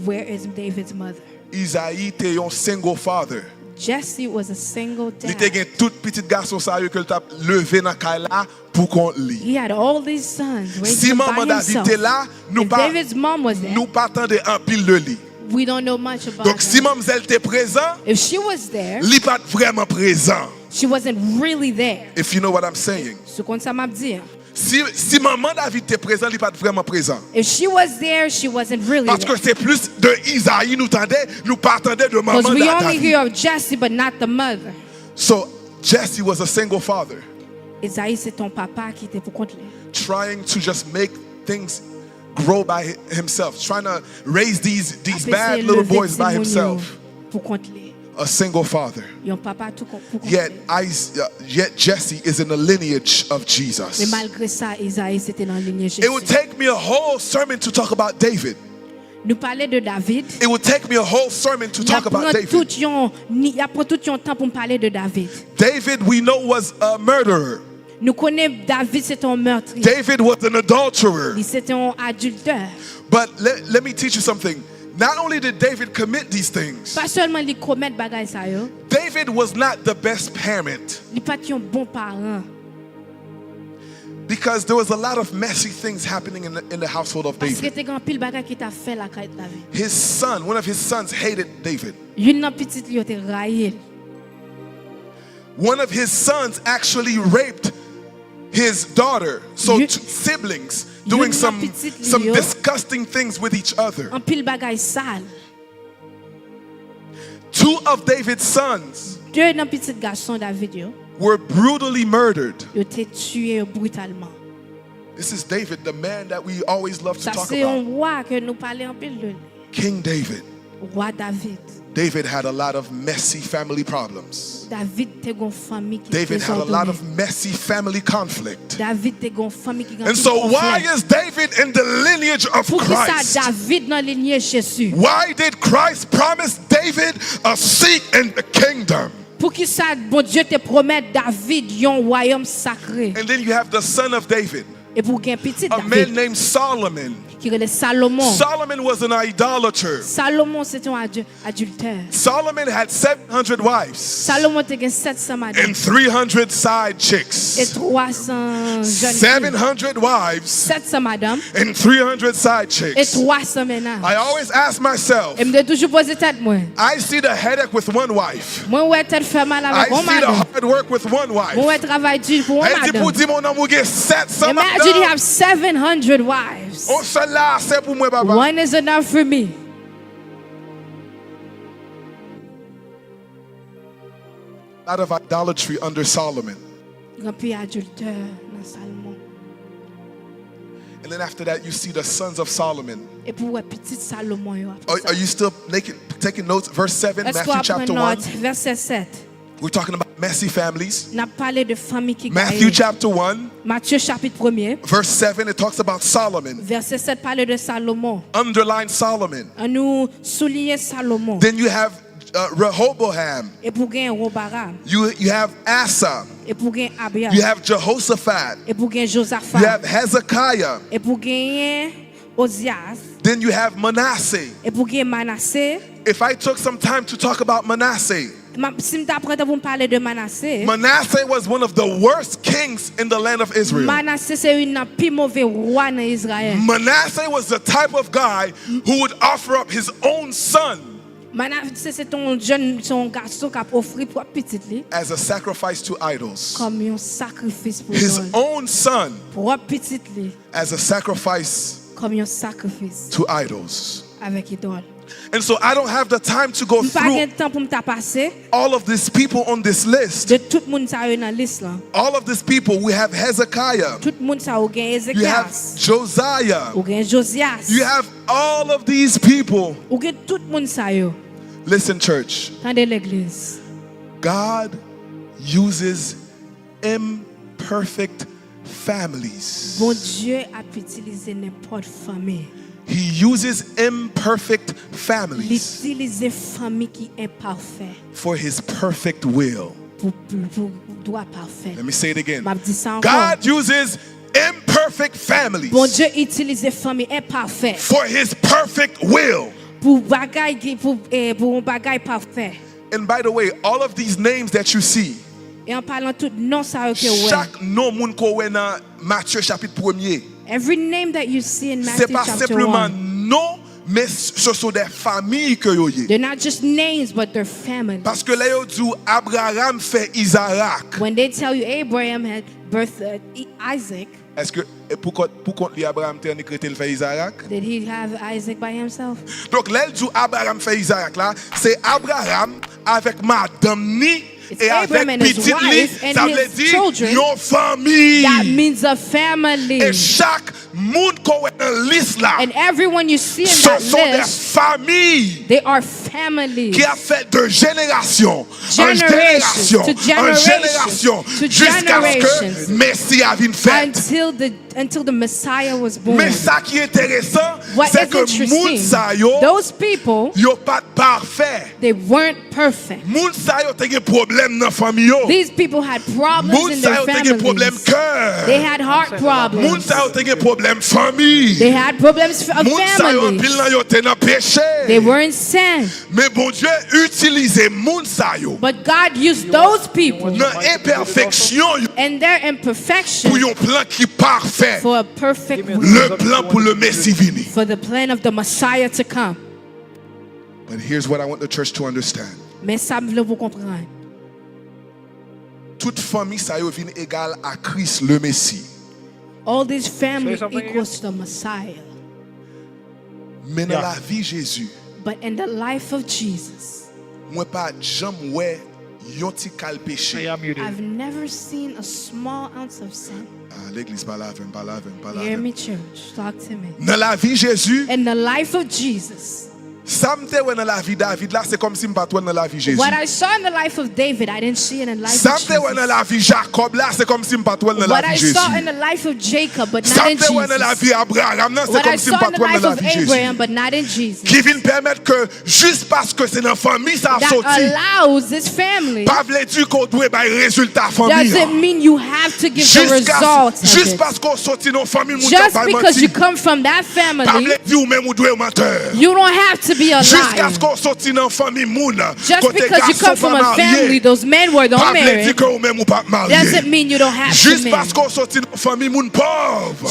B: Where is David's mother?
A: Isaïe était un single father.
B: Jesse was a single dad.
A: Il était tout petit garçon sérieux que t'a levé dans caille là pour qu'on lit.
B: He had all these sons.
A: Si maman David était là, nous pas
B: David's mom was there.
A: Nous pas attendre un pile de lit.
B: We don't know much about
A: Donc si mademoiselle était présent,
B: if she was there,
A: il pas vraiment présent.
B: She wasn't really there.
A: If you know what I'm saying.
B: Ce qu'on ça m'a dit.
A: Si maman David était présent, il pas vraiment présent.
B: If she was there, she wasn't really
A: Parce que c'est plus de Isaïe nous tendait, nous pas attendait de maman David.
B: Because we only hear of Jesse but not the mother.
A: So Jesse was a single father.
B: Isaïe c'est ton papa qui était pour compte.
A: Trying to just make things grow by himself, trying to raise these bad little boys by himself.
B: Pour compte.
A: A single father. Yet Jesse is in the lineage of Jesus. It would take me a whole sermon to talk about David. It would take me a whole sermon to talk about David. David, we know, was a murderer. David was an adulterer. But let me teach you something. Not only did David commit these things, David was not the best parent. Because there was a lot of messy things happening in the household of David. His son, one of his sons, hated David. One of his sons actually raped his daughter. So siblings doing some disgusting things with each other. Two of David's sons
B: deux dans petit garçon David
A: were brutally murdered.
B: Ils étaient tués brutalement.
A: This is David, the man that we always love to talk
B: Ça c'est un
A: about.
B: roi que nous parlons en pile de lui.
A: King David.
B: Roi David.
A: David had a lot of messy family problems.
B: David te gon famille qui
A: David had a lot of messy family conflict.
B: David te gon famille qui
A: And so why is David in the lineage of Christ?
B: David dans lignée Jésus?
A: Why did Christ promise David a seat in the kingdom?
B: Pour qui ça bon Dieu te promet David un royaume sacré?
A: And then you have the son of David.
B: Et pour un petit
A: a man named Solomon. Solomon was an idolater.
B: Salomon c'était un adultère.
A: Solomon had 700 wives.
B: Salomon était 700 madames.
A: And 300 side chicks.
B: Et 300 jeunes
A: 700 wives.
B: 700 madames.
A: And 300 side chicks.
B: Et 300 ménages.
A: I always ask myself.
B: Et me toujours poser tête moi.
A: I see the headache with one wife.
B: Moi ouais tête fait mal avec
A: one madame. I see the hard work with one wife.
B: Moi ouais travail dur pour one madame. Imagine you have 700 wives. One is enough for me.
A: A lot of idolatry under Solomon. And then after that, you see the sons of Solomon. Are you still taking notes? Verse 7, Matthew chapter 1.
B: Verset 7.
A: We're talking about messy families.
B: Matthew
A: chapter 1.
B: Matthieu chapitre 1.
A: Verse 7, it talks about Solomon.
B: Verset 7 parle de Salomon.
A: Underline Solomon.
B: Nous souligner Salomon.
A: Then you have Rehoboam.
B: Et pour gagner Robaram.
A: You have Asa.
B: Et pour gagner Abia.
A: You have Jehoshaphat.
B: Et pour gagner Josaphat.
A: You have Hezekiah.
B: Et pour gagner Ozias.
A: Then you have Manasseh.
B: Et pour gagner Manasseh.
A: If I took some time to talk about Manasseh.
B: Manasseh
A: was one of the worst kings in the land of Israel.
B: Manasseh
A: was the type of guy who would offer up his own son as a sacrifice to idols. His own son as a sacrifice to idols. And so I don't have the time to go through all of these people on this list. All of these people, we have Hezekiah. You have Josiah. You have all of these people. Listen, church. God uses imperfect families. He uses imperfect families for his perfect will. Let me say it again. God uses imperfect families for his perfect will. And by the way, all of these names that you see, chaque nom moun ko wè nan Matthieu chapitre 1er.
B: Every name that you see in Matthew chapter 1.
A: Non, mais ce sont des familles que yo yé.
B: They're not just names, but they're families.
A: Parce que là yo dit Abraham fait Isaac.
B: When they tell you Abraham had birthed Isaac.
A: Est-ce que pour lui Abraham t'a écrit il fait Isaac?
B: Did he have Isaac by himself?
A: Donc là dit Abraham fait Isaac là, c'est Abraham avec madame ni et avec petite li, ça veut dire une famille.
B: That means a family.
A: Et chaque monde qu'on est dans liste là,
B: and everyone you see in that
A: ce sont des familles.
B: They are family.
A: Qui a fait de génération en génération jusqu'à ce que Messie a vint fait.
B: Until the Messiah was born.
A: Mais ça qui est intéressant, c'est que moun sa yo,
B: those people,
A: yo pas parfait.
B: They weren't perfect.
A: Moun sa yo te gen problème dans famille yo.
B: These people had problems in their families. Moun sa yo te gen problème cœur. They had heart problems.
A: Moun sa yo te gen problème famille.
B: They had problems of family.
A: Moun sa yo pile nan yo te nan péché.
B: They were in sin.
A: Mais bon Dieu utilise moun sa yo.
B: But God used those people
A: nan imperfection yo.
B: And their imperfection.
A: Pour yon plan qui parfait.
B: For a perfect will.
A: Le plan pour le Messie vini.
B: For the plan of the Messiah to come.
A: But here's what I want the church to understand.
B: Mais ça me vous comprendre.
A: Toute famille ça yo vient égal à Christ le Messie.
B: All these families equals to the Messiah.
A: Mais dans la vie Jésus.
B: But in the life of Jesus.
A: Moi pas jamais ouais I've never seen a small ounce of sin. Hear me, church. Talk to me.
B: Dans la vie Jésus,
A: in the life of Jesus,
B: ça me dans la vie David là, c'est comme si me pas dans la vie Jésus.
A: What I saw in the life of David, I didn't see it in the life
B: ça
A: of Jesus.
B: me dans la vie Jacob là, c'est comme si me pas dans la vie Jésus.
A: What I saw in the life of Jacob, but not in Jesus.
B: Ça me dans la vie Abraham, c'est comme si me pas dans la vie Jésus.
A: But not in Jesus.
B: Qui vient permettre que juste parce que c'est dans famille ça a sorti.
A: That allows this family.
B: Pas veut dire qu'on doit bailler résultat famille.
A: Doesn't mean you have to give the results.
B: Juste parce qu'on sorti dans famille moun
A: just because you come from that family.
B: Pas veut dire ou même ou doit menteur.
A: You don't have to be a liar. Just because you come from a family, those men were not married, doesn't mean you don't have to marry.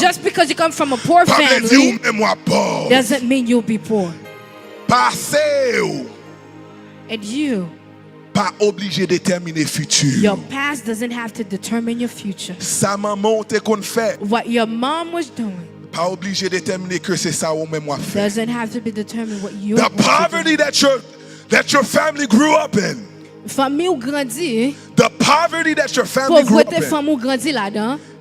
A: Just because you come from a poor family, doesn't mean you'll be poor. And you, your past doesn't have to determine your future. What your mom was doing doesn't have to be determined what you.
B: The poverty that your family grew up in. The poverty that your family grew up in.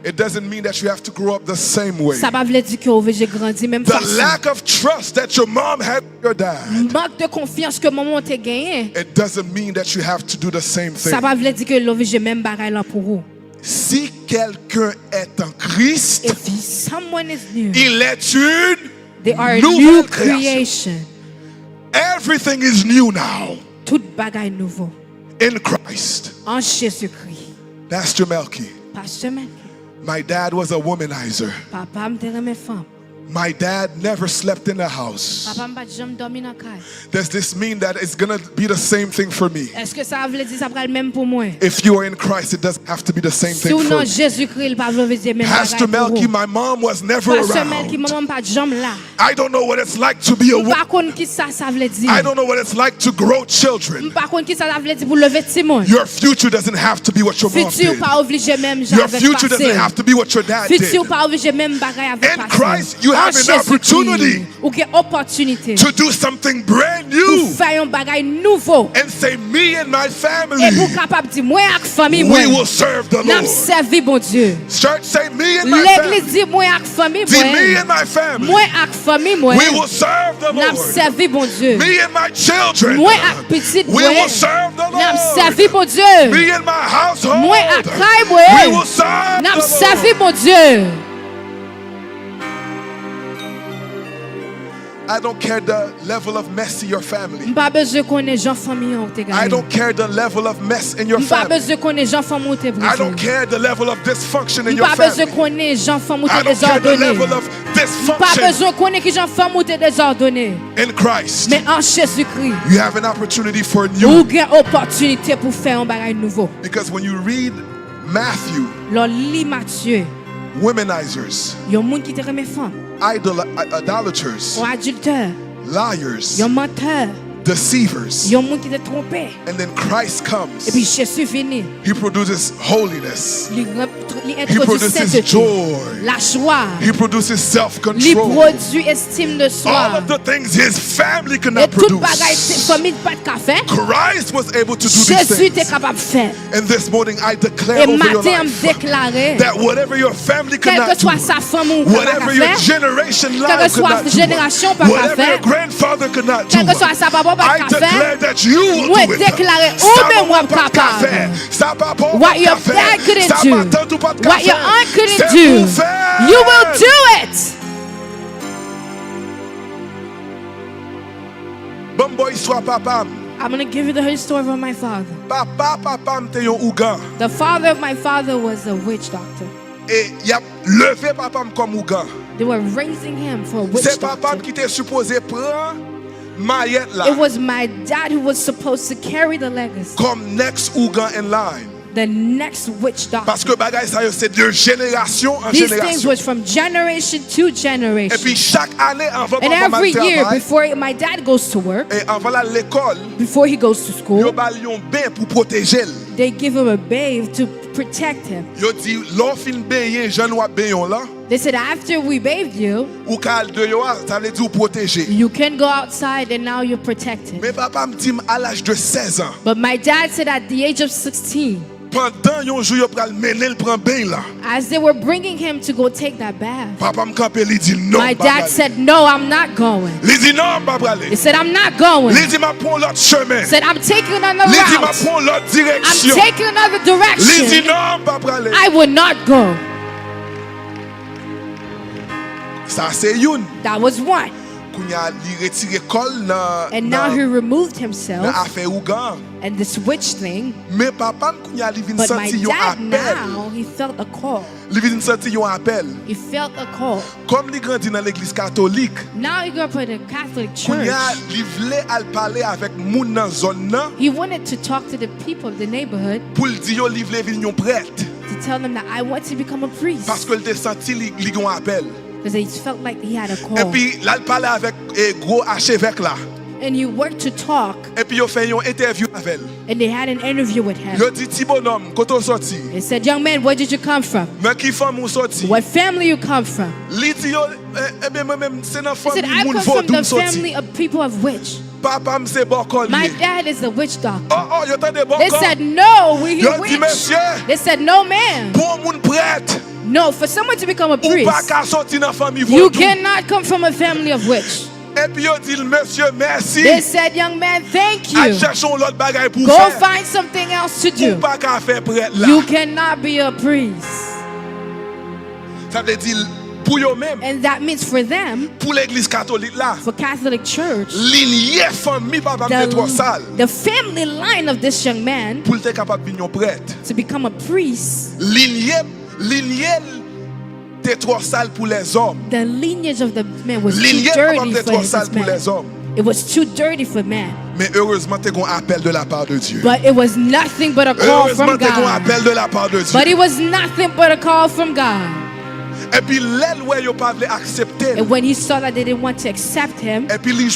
B: It doesn't mean that you have to grow up the same way. The lack of trust that your mom had with your dad. It doesn't mean that you have to do the same thing. Si quelqu'un est en Christ, il est une nouvelle création. Everything is new now. In Christ. Pastor Melchi. My dad was a womanizer. My dad never slept in the house. Does this mean that it's going to be the same thing for me? If you are in Christ, it doesn't have to be the same thing for me. Pastor Melchi, my mom was never around. I don't know what it's like to be a woman. I don't know what it's like to grow children. Your future doesn't have to be what your mom did. Your future doesn't have to be what your dad did. In Christ, you have an opportunity to do something brand new and say, me and my family, we will serve the Lord. Church, say, me and my family. Me and my family, we will serve the Lord. Me and my children, we will serve the Lord. Me and my household, we will serve the Lord. I don't care the level of mess in your family. I don't care the level of mess in your family. I don't care the level of dysfunction in your family. I don't care the level of dysfunction. In Christ, you have an opportunity for new. Because when you read Matthew, womenizers, idolaters, liars, deceivers, and then Christ comes. He produces holiness. He produces joy. He produces self-control. All of the things his family cannot produce, Christ was able to do these things. And this morning I declare over your life that whatever your family cannot do, whatever your generation line cannot do, whatever your grandfather cannot do, I declare that you will do it.
A: What your dad couldn't do, what your aunt couldn't do, you will do it. I'm going to give you the whole story of my father. The father of my father was a witch doctor. They were raising him for a witch doctor. It was my dad who was supposed to carry the legacy.
B: Comme next Ougan in line.
A: The next witch doctor.
B: Parce que bagay ça c'est de génération en
A: These
B: génération.
A: things was from generation to generation.
B: Et puis chaque année avant
A: and every year before my dad goes to work,
B: et avant l'école,
A: before he goes to school,
B: yo balion bain pour protéger. They give him a babe to protect him.
A: Yo dit l'orphin bayen Jean ou bayon là.
B: They said after we bathed you,
A: ou kal de yo ça veut dire protéger.
B: You can go outside and now you're protected.
A: Mais papa me dit à l'âge de 16 ans.
B: But my dad said at the age of 16.
A: Pendant yon jour yo pral mener le prend bain là.
B: As they were bringing him to go take that bath.
A: Papa me campé li dit non.
B: My dad said no, I'm not going.
A: Li dit non, pas aller.
B: He said I'm not going.
A: Li dit m'a prend l'autre chemin.
B: Said I'm taking another route.
A: Li dit m'a prend l'autre direction.
B: I'm taking another direction.
A: Li dit non, pas aller.
B: I would not go.
A: Ça c'est une.
B: That was one.
A: And
B: now he removed himself
A: and
B: the switch thing.
A: But my
B: dad now, he felt a call. He felt a call. Now he grew up in a Catholic church. He wanted to talk to the people of the neighborhood to tell them that I want to become a priest. Because he felt like he had a call. And you worked to talk. And they had an interview with him. They said, young man, where did you come from? What family you come from? He said, I come from the family of people of witch. My dad is a witch doctor. They said, no, we're witch. They said, no, man. No, for someone to become a priest, you cannot come from a family of witch. They said, young man, thank you. Go find something else to do. You cannot be a priest. And that means for them, for Catholic Church, the family line of this young man to become a priest, the lineage of the man was too dirty for his man. It was too dirty for man. But it was nothing but a call from God. But it was nothing but a call from God. And when he saw that they didn't want to accept him, and he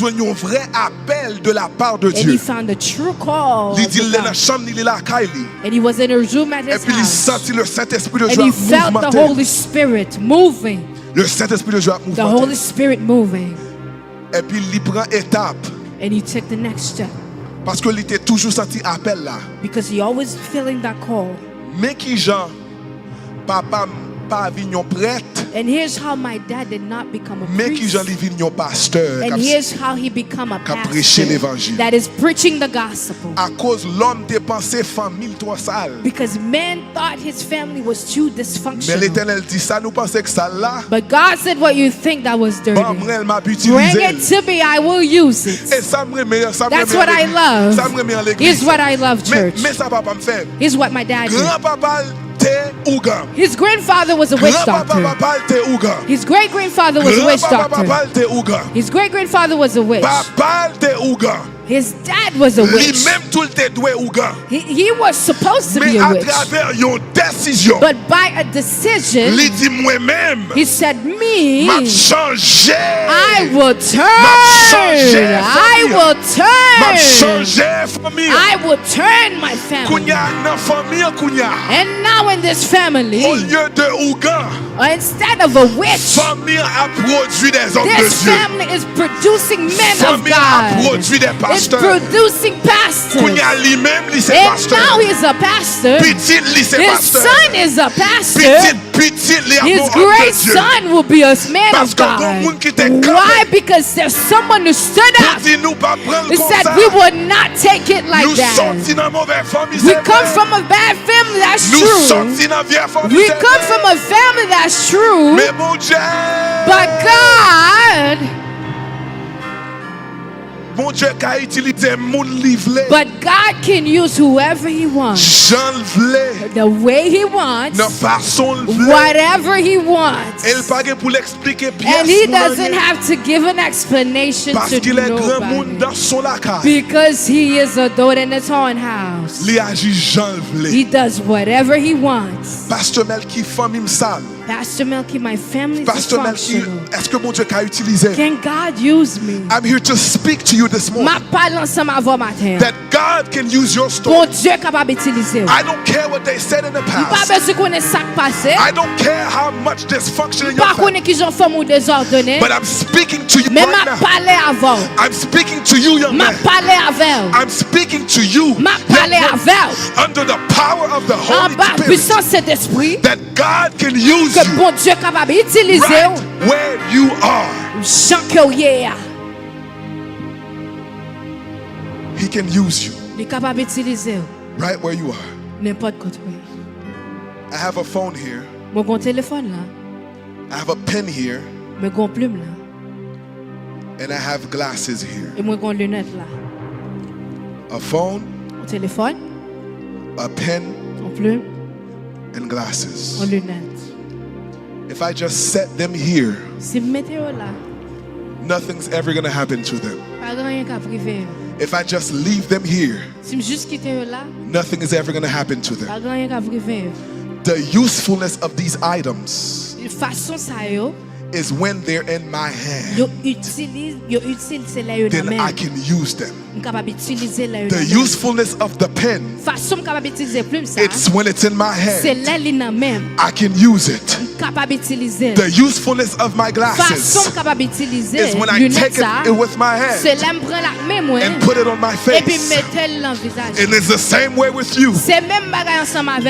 B: found a true call from God. And he was in a room at his house, and he felt the Holy Spirit moving. The Holy Spirit moving. And he took the next step. Because he always feeling that call. And here's how my dad did not become a priest. And here's how he became a pastor that is preaching the gospel. Because man thought his family was too dysfunctional. But God said, what you think that was dirty, bring it to me, I will use it. That's what I love. Here's what I love, church. Here's what my dad did. His grandfather was a witch doctor. His great-grandfather was a witch doctor. His great-grandfather was a witch. His dad was a witch. He was supposed to be a witch. But by a decision, he said, me, I will turn. I will turn. I will turn my family. And now in this family, instead of a witch, this family is producing men of God. It's producing pastors. And now he's a pastor. His son is a pastor. His great son will be a man of God. Why? Because there's someone who stood up. He said, we would not take it like that. We come from a bad family, that's true. We come from a family, that's true. But God, but God can use whoever he wants, the way he wants, whatever he wants. And he doesn't have to give an explanation to nobody, because he is a door in his own house. He does whatever he wants.
A: Pastor Melchi,
B: Pastor Melchi, my family is dysfunctional. Can God use me?
A: I'm here to speak to you this morning that God can use your story.
B: Bon Dieu capable utiliser.
A: I don't care what they said in the past.
B: Pas besoin connaître ça passé.
A: I don't care how much dysfunction in your
B: family. Pas connaître qu'ils ont fait ou désordonné.
A: But I'm speaking to you
B: mais
A: right now.
B: Parler avant.
A: I'm speaking to you, young man.
B: Parler avec.
A: I'm speaking to you.
B: Parler avec.
A: Under the power of the Holy Spirit.
B: Puissance cet esprit.
A: That God can use
B: que bon Dieu capable utiliser.
A: Right where you are. He can use you.
B: Il est capable d'utiliser.
A: Right where you are.
B: N'importe côté.
A: I have a phone here.
B: Mon téléphone là.
A: I have a pen here.
B: Mon plume là.
A: And I have glasses here.
B: Et mon lunettes là.
A: A phone.
B: Mon téléphone.
A: A pen.
B: Mon plume.
A: And glasses.
B: Mon lunettes.
A: If I just set them here,
B: si météo là.
A: Nothing's ever going to happen to them.
B: Pas rien qu'à priver.
A: If I just leave them here,
B: si juste quitter là.
A: Nothing is ever going to happen to them.
B: Pas rien qu'à priver.
A: The usefulness of these items
B: façon ça yo
A: is when they're in my hand.
B: Then
A: I can use them. The usefulness of the pen, it's when it's in my hand. I can use it. The usefulness of my glasses is when I take it with my hand and put it on my face. And it's the same way with you.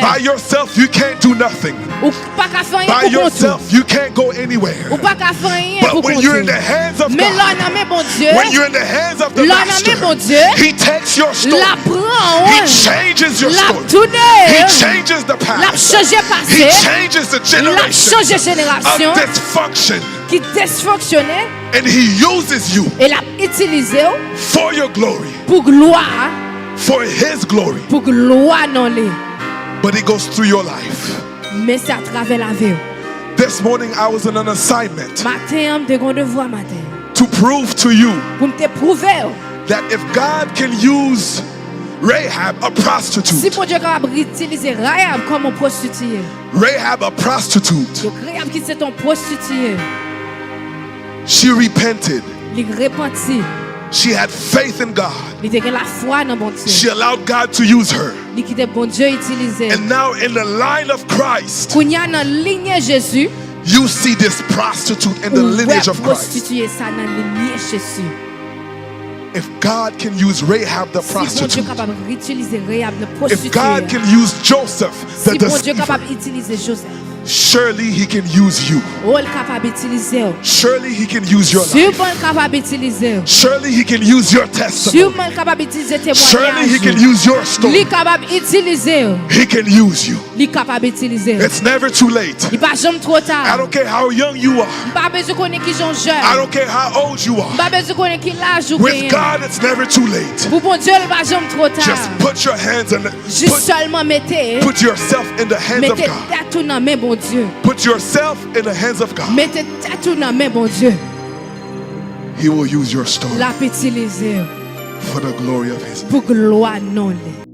A: By yourself, you can't do nothing. By yourself, you can't go anywhere. But when you're in the hands of God, when you're in the hands of the Master, He takes your story. He changes your story. He changes the past. He changes the generation of dysfunction. And He uses you for your glory, for His glory. But He goes through your life. This morning I was on an assignment to prove to you that if God can use Rahab, a prostitute, Rahab, a prostitute, she repented. She had faith in God. She allowed God to use her. And now in the line of Christ, you see this prostitute in the lineage of Christ. If God can use Rahab the prostitute, if God can use Joseph the deceiver, surely He can use you. Surely He can use your life. Surely He can use your testimony. Surely He can use your story. He can use you. It's never too late. I don't care how young you are. I don't care how old you are. With God, it's never too late. Just put your hands on it. Put yourself in the hands of God. Put yourself in the hands of God. He will use your story for the glory of His name.